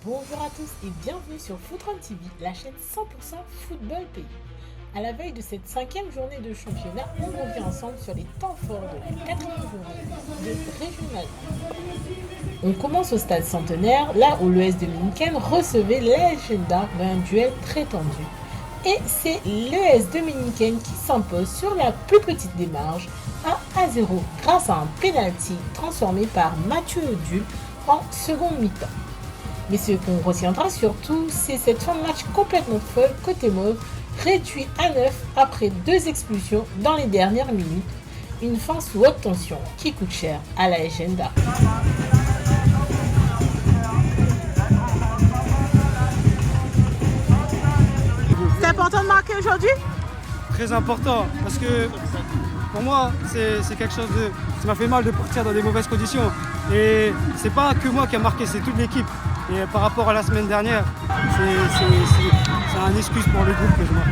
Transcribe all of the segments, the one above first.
Bonjour à tous et bienvenue sur Footron TV, la chaîne 100% Football Pays. À la veille de cette 5e journée de championnat, on revient ensemble sur les temps forts de la 4e journée de régional. On commence au stade Centenaire, là où l'ES Dominicaine recevait l'Agenda d'un duel très tendu. Et c'est l'ES Dominicaine qui s'impose sur la plus petite des marges, 1-0, grâce à un penalty transformé par Mathieu Odule en seconde mi-temps. Mais ce qu'on retiendra surtout, c'est cette fin de match complètement folle côté mauve, réduit à 9 après 2 expulsions dans les dernières minutes. Une fin sous haute tension qui coûte cher à la Agenda. C'est important de marquer aujourd'hui? Très important, parce que pour moi, c'est quelque chose de... Ça m'a fait mal de partir dans des mauvaises conditions. Et c'est pas que moi qui a marqué, c'est toute l'équipe. Et par rapport à la semaine dernière, c'est un excuse pour le groupe que je marque.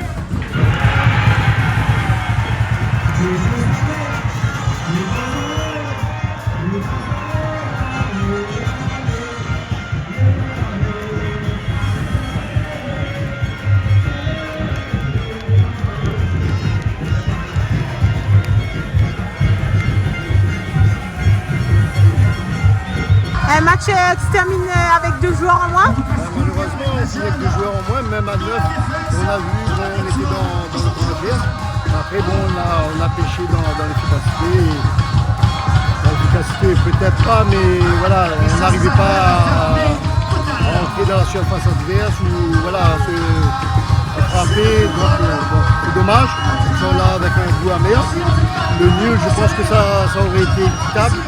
Un match qui se termine avec 2 joueurs en moins? Malheureusement, on signe avec 2 joueurs en moins, même à 9, on a vu, on était dans le temps adverse. Après, bon, on a pêché dans l'efficacité. L'efficacité, peut-être pas, mais voilà, on n'arrivait pas à entrer dans la surface adverse ou voilà, se frapper. Donc, bon, c'est dommage. Ils sont là avec un goût amer. Le nul, je pense que ça aurait été équitable.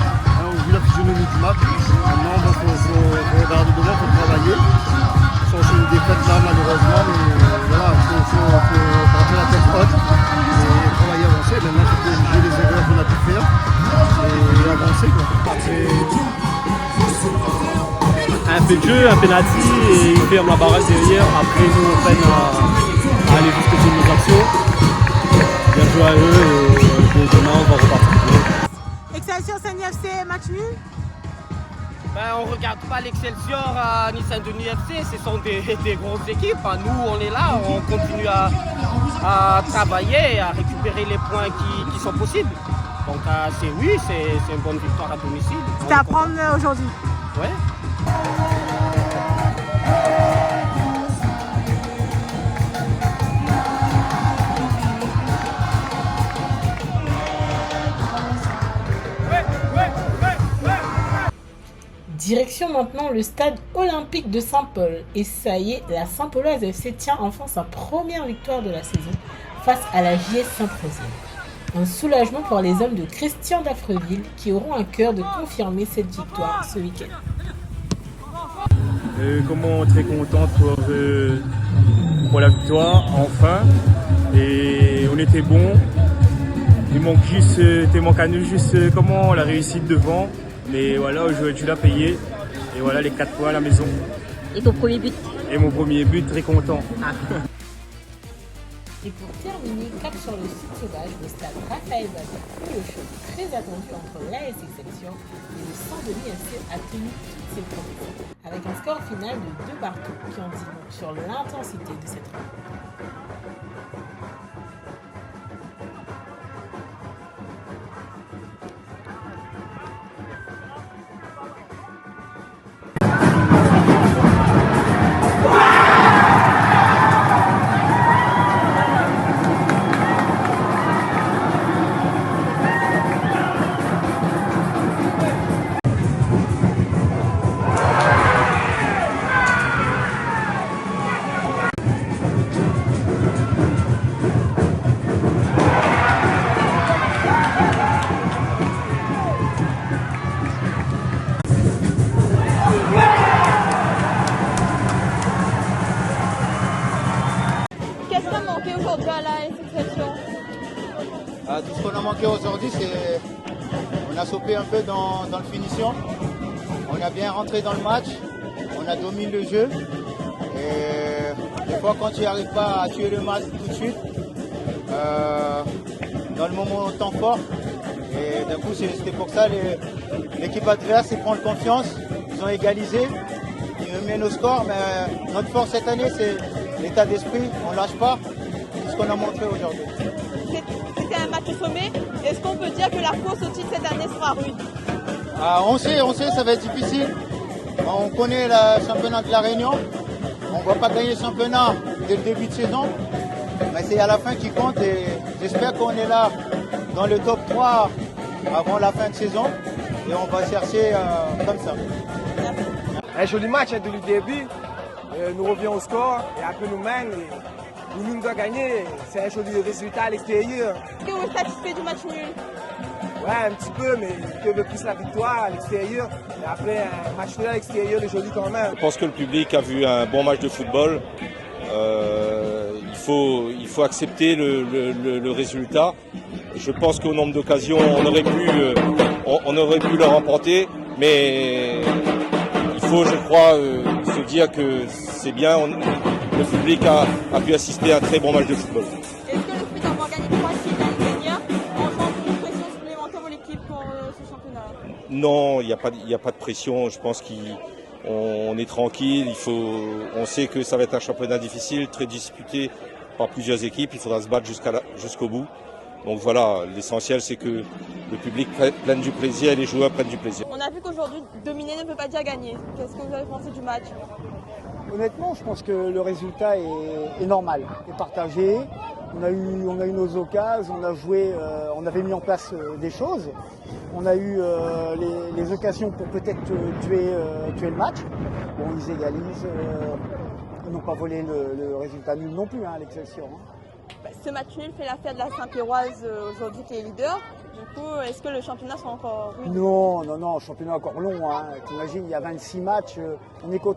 Vu la physionomie du match, maintenant il faut regarder devant, il faut travailler. Ils sont sur une défaite là malheureusement, mais voilà, il faut partir la tête haute et travailler, avancer. Maintenant il faut corriger les erreurs qu'on a pu faire et avancer quoi. Un fait de jeu, un penalty et ils ferment la barrage derrière. Après nous on peine à aller jusqu'au bout de nos actions. Bien joué à eux et demain on va repartir. Excelsior Saint-Denis, match nul? On ne regarde pas l'Excelsior à Nice Saint-Denis FC, ce sont des grosses équipes. Nous, on est là, on continue à travailler, à récupérer les points qui sont possibles. Donc, c'est une bonne victoire à domicile. C'était à prendre aujourd'hui? Ouais. Direction maintenant le stade olympique de Saint-Paul. Et ça y est, la Saint-Pauloise FC tient enfin sa première victoire de la saison face à la JS Saint-Prosienne. Un soulagement pour les hommes de Christian Dafreville qui auront à cœur de confirmer cette victoire ce week-end. Comment très content pour la victoire, enfin. Et on était bon. Il manque à nous juste comment la réussite devant. Mais voilà, aujourd'hui tu l'as payé. Et voilà les 4 points à la maison. Et ton premier but? Et mon premier but, très content. Et pour terminer, cap sur le site sauvage, le stade Raphaël Bazin, où le choc très attendu entre l'AS Excelsior et le Saint-Denis FC a tenu toutes ses promesses, avec un score final de 2 partout qui en dit long sur l'intensité de cette rencontre. Qu'est-ce qui a manqué aujourd'hui à la Excelsior? Tout ce qu'on a manqué aujourd'hui, c'est on a sauté un peu dans le finition. On a bien rentré dans le match. On a dominé le jeu. Et des fois, quand tu n'arrives pas à tuer le match tout de suite, dans le moment temps fort, et d'un coup, c'était pour ça l'équipe adverse prend confiance. Ils ont égalisé. mène au score, mais notre force cette année, c'est l'état d'esprit. On ne lâche pas. C'est ce qu'on a montré aujourd'hui. C'était un match au sommet. Est-ce qu'on peut dire que la course au titre cette année sera rude? On sait, ça va être difficile. On connaît le championnat de la Réunion. On ne va pas gagner le championnat dès le début de saison. Mais c'est à la fin qui compte et j'espère qu'on est là dans le top 3 avant la fin de saison. Et on va chercher comme ça. Un joli match dès le début. Nous revenons au score et après nous mène. Nous doit gagner. C'est un joli résultat à l'extérieur. Est-ce que vous êtes satisfait du match nul? Ouais, un petit peu, mais que veut plus la victoire à l'extérieur. Et après, un match nul à l'extérieur est joli quand même. Je pense que le public a vu un bon match de football. Il faut accepter le résultat. Je pense qu'au nombre d'occasions, on aurait pu le remporter, mais il faut, je crois, se dire que c'est bien. Le public a pu assister à un très bon match de football. Est-ce que le fait d'avoir gagné 3 titres l'année dernière engendre une pression supplémentaire pour l'équipe pour ce championnat? Non, il n'y a pas de pression. Je pense qu'on est tranquille. On sait que ça va être un championnat difficile, très disputé par plusieurs équipes. Il faudra se battre jusqu'au bout. Donc voilà, l'essentiel c'est que le public prenne du plaisir et les joueurs prennent du plaisir. On a vu qu'aujourd'hui, dominer ne veut pas dire gagner. Qu'est-ce que vous avez pensé du match? Honnêtement, je pense que le résultat est normal, est partagé. On a eu nos occasions, on a joué, on avait mis en place des choses. On a eu les occasions pour peut-être tuer le match. Bon, ils égalisent. Ils n'ont pas volé le résultat nul non plus, hein, l'Excelsior. Ce match nul fait l'affaire de la Saint-Péroise aujourd'hui qui est leader. Du coup, est-ce que le championnat sera encore rude? Non, le championnat est encore long. Hein. T'imagines, il y a 26 matchs, on est qu'au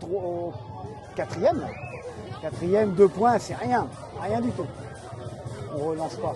4e. 4e, 2 points, c'est rien. Rien du tout. On relance pas.